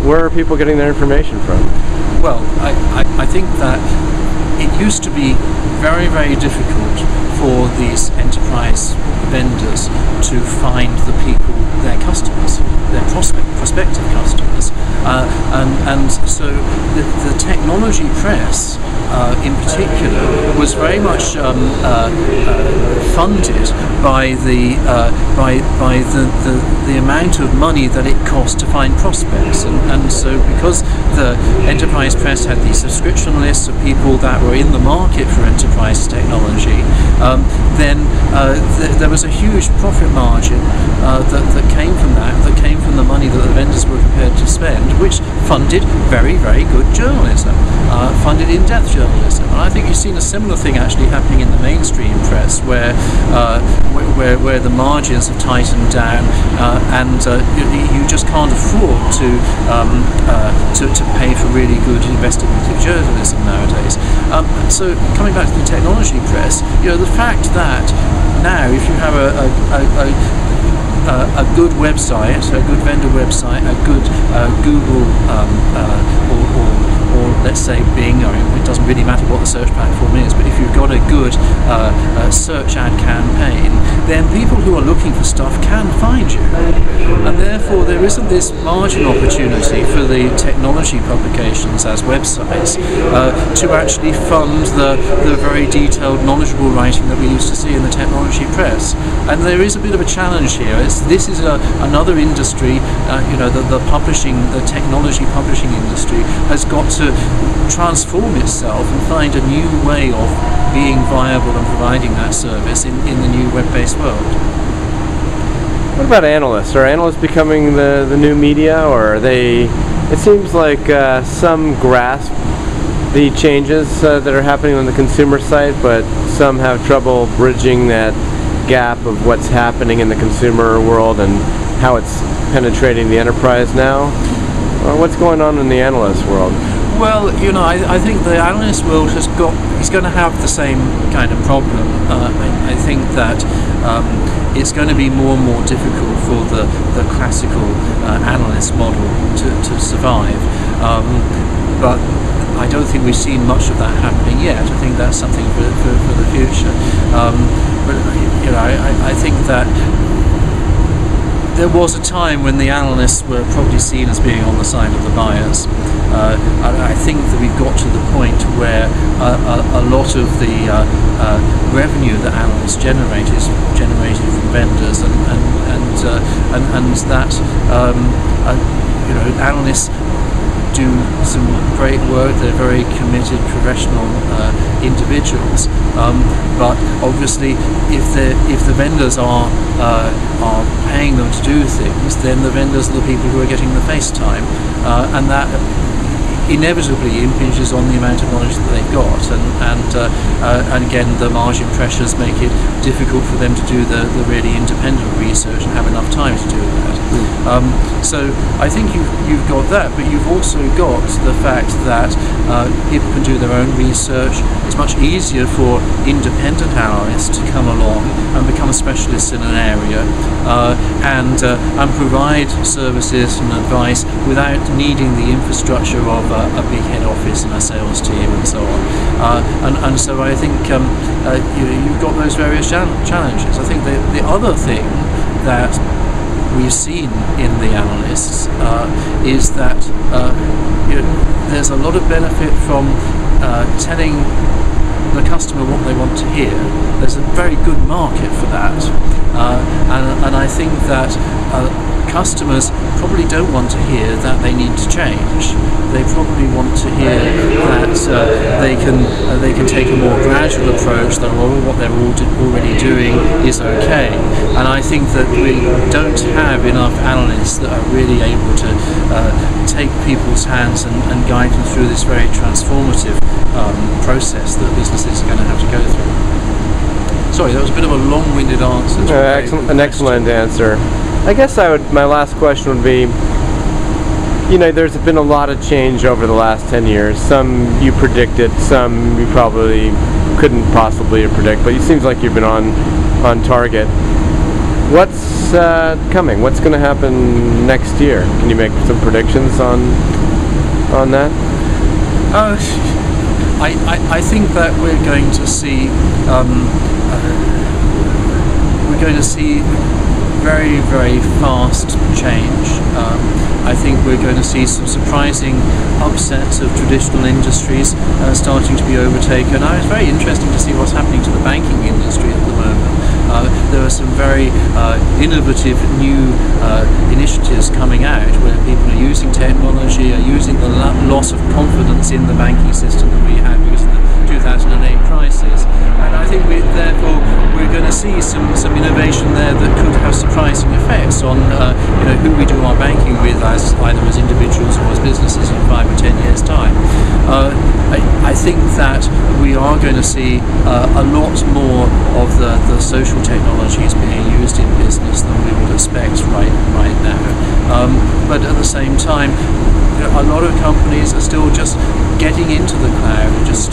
where are people getting their information from? Well, I think that it used to be very, very difficult for these enterprise vendors to find the people, their customers, their prospective customers, and so the technology press in particular was very much funded by the amount of money that it cost to find prospects, and so because the enterprise press had these subscription lists of people that were in the market for enterprise technology, then there was a huge profit margin that came from that came from the money that the vendors were prepared to spend, which funded very, very good journalism, funded in-depth journalism. And I think you've seen a similar thing actually happening in the mainstream press, where the margins have tightened down, and you just can't afford to pay for really good investigative journalism nowadays. So coming back to the technology press, the fact that now if you have a good website, a good vendor website, a good Google or let's say Bing, it doesn't really matter what the search platform is, but if you've got a good search ad campaign, then people who are looking for stuff can find you. And therefore there isn't this margin opportunity for the technology publications as websites to actually fund the very detailed, knowledgeable writing that we used to see in the technology press. And there is a bit of a challenge here. This is another industry, the technology publishing industry has got to transform itself and find a new way of being viable and providing that service in the new web-based world. What about analysts? Are analysts becoming the new media, or are they? It seems like some grasp the changes that are happening on the consumer side, but some have trouble bridging that gap of what's happening in the consumer world and how it's penetrating the enterprise now. What's going on in the analyst world? Well, I think the analyst world is going to have the same kind of problem. I think that it's going to be more and more difficult for the classical analyst model to survive. But I don't think we've seen much of that happening yet. I think that's something for the future. But I think that there was a time when the analysts were probably seen as being on the side of the buyers. I think that we've got to the point where a lot of the revenue that analysts generate is generated from vendors, and that analysts do some great work. They're very committed, professional individuals. But obviously, if the vendors are paying them to do things, then the vendors are the people who are getting the face time, and that inevitably impinges on the amount of knowledge that they've got, and again the margin pressures make it difficult for them to do the really independent research and have enough time to do that. So I think you've got that, but you've also got the fact that people can do their own research. It's much easier for independent analysts to come along and become specialists in an area and provide services and advice without needing the infrastructure of a big head office and a sales team and so on. And so I think you've got those various challenges. I think the other thing that we've seen in the analysts is that there's a lot of benefit from telling the customer what they want to hear. There's a very good market for that, and I think that customers probably don't want to hear that they need to change. They probably want to hear that they can take a more gradual approach, that what they're already doing is okay. And I think that we don't have enough analysts that are really able to take people's hands and guide them through this very transformative process that businesses are going to have to go through. Sorry, that was a bit of a long-winded answer. An excellent answer. I guess my last question would be, there's been a lot of change over the last 10 years. Some you predicted, some you probably couldn't possibly predict, but it seems like you've been on target. What's coming? What's going to happen next year? Can you make some predictions on that? I think that we're going to see very, very fast change. I think we're going to see some surprising upsets of traditional industries starting to be overtaken. It's very interesting to see what's happening to the banking industry at the moment. There are some very innovative new initiatives coming out where people are using technology, are using the loss of confidence in the banking system that we had because of the 2008 crisis. And I think therefore we're going to see some innovation there that could have surprising effects on who we do our banking with, either as individuals or as businesses in 5 or 10 years' time. I think that we are going to see a lot more of the social technologies being used in business than we would expect right now. But at the same time, a lot of companies are still just getting into the cloud and just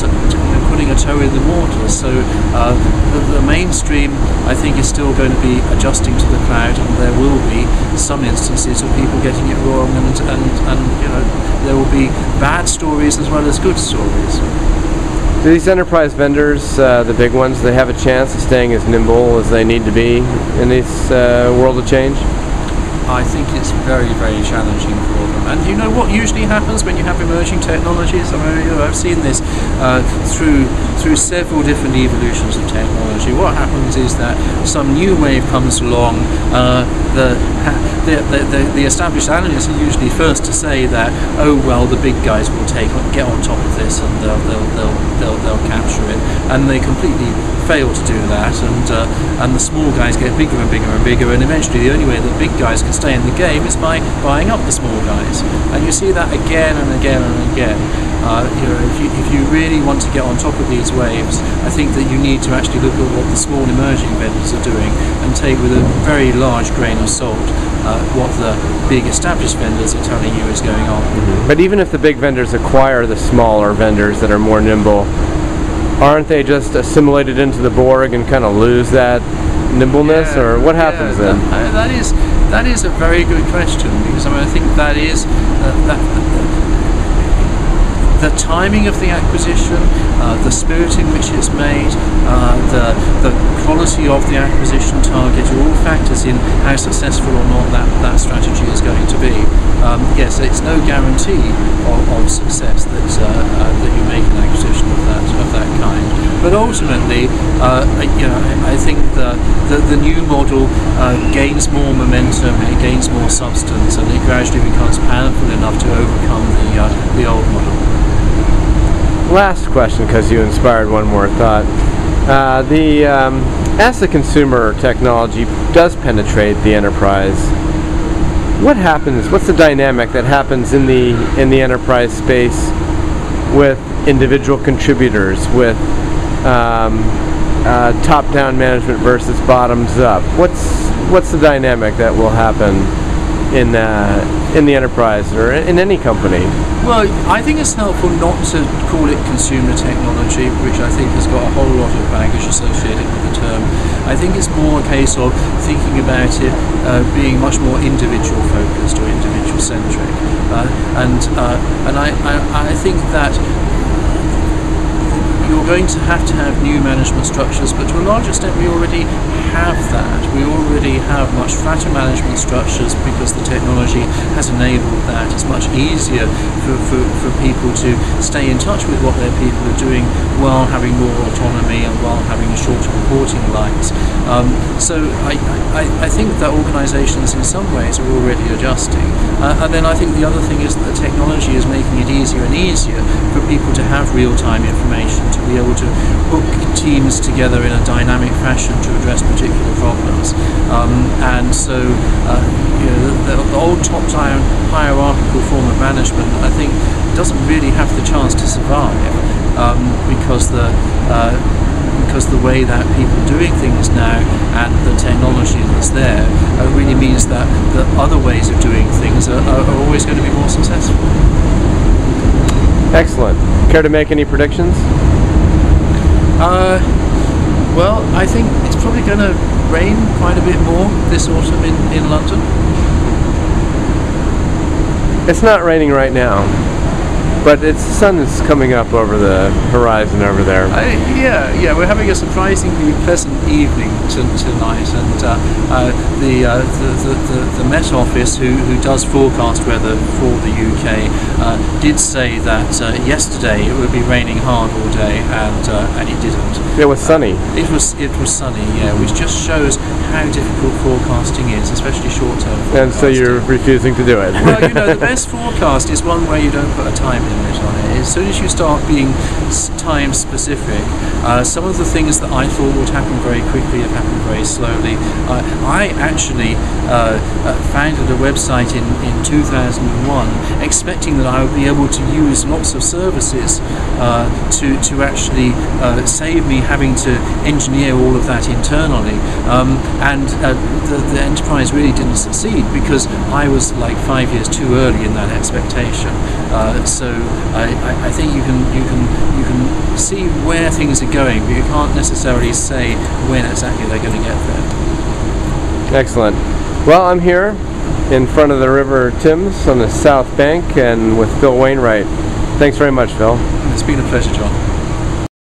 putting a toe in the water. So the mainstream, I think, is still going to be adjusting to the cloud, and there will be some instances of people getting it wrong, and there will be bad stories as well as good stories. Do these enterprise vendors, the big ones, they have a chance of staying as nimble as they need to be in this world of change? I think it's very, very challenging for them. And you know what usually happens when you have emerging technologies? I've seen this through several different evolutions of technology. What happens is that some new wave comes along. The established analysts are usually first to say that, oh well, the big guys will get on top of this and they'll capture it, and they completely fail to do that, and the small guys get bigger and bigger and bigger, and eventually the only way the big guys can stay in the game is by buying up the small guys, and you see that again and again and again. If you really want to get on top of these waves, I think that you need to actually look at what the small emerging vendors are doing and take with a very large grain of salt what the big established vendors are telling you is going on. Mm-hmm. But even if the big vendors acquire the smaller vendors that are more nimble, aren't they just assimilated into the Borg and kind of lose that nimbleness, or what happens then? That is a very good question, because I think that is the timing of the acquisition, the spirit in which it's made, the quality of the acquisition target are all factors in how successful or not that strategy is going to be. Yes, it's no guarantee of success that you make an acquisition of that kind. But ultimately, I think the new model gains more momentum, it gains more substance, and it gradually becomes powerful enough to overcome the old model. Last question, because you inspired one more thought. As the consumer technology does penetrate the enterprise, what happens? What's the dynamic that happens in the enterprise space with individual contributors, with top-down management versus bottoms-up? What's the dynamic that will happen in the enterprise or in any company? Well, I think it's helpful not to call it consumer technology, which I think has got a whole lot of baggage associated with the term. I think it's more a case of thinking about it being much more individual focused or individual centric, and I think that you're going to have new management structures, but to a large extent we already have that. We already have much flatter management structures because the technology has enabled that. It's much easier for people to stay in touch with what their people are doing while having more autonomy and while having shorter reporting lines. So I think that organisations in some ways are already adjusting. And then I think the other thing is that the technology is making it easier and easier for people to have real-time information, to be able to hook teams together in a dynamic fashion to address particular problems. And so the old top-down hierarchical form of management, I think, doesn't really have the chance to survive because the way that people are doing things now and the technology that's there really means that the other ways of doing things are always going to be more successful. Excellent. Care to make any predictions? Well, I think it's probably going to rain quite a bit more this autumn in London. It's not raining right now, but the sun is coming up over the horizon over there. Yeah, we're having a surprisingly pleasant evening tonight, and the Met Office, who does forecast weather for the UK, did say that yesterday it would be raining hard all day, and it didn't. It was sunny. It was sunny, yeah, which just shows how difficult forecasting is, especially short-term forecasting. And so you're refusing to do it. Well, the best forecast is one where you don't put a time limit on it. As soon as you start being time specific, some of the things that I thought would happen very quickly have happened very slowly. I actually founded a website in 2001 expecting that I would be able to use lots of services to actually save me having to engineer all of that internally, and the enterprise really didn't succeed because I was like 5 years too early in that expectation. So I think you can see where things are going, but you can't necessarily say when exactly they're going to get there. Excellent. Well, I'm here in front of the River Thames on the south bank and with Phil Wainewright. Thanks very much, Phil. It's been a pleasure, John.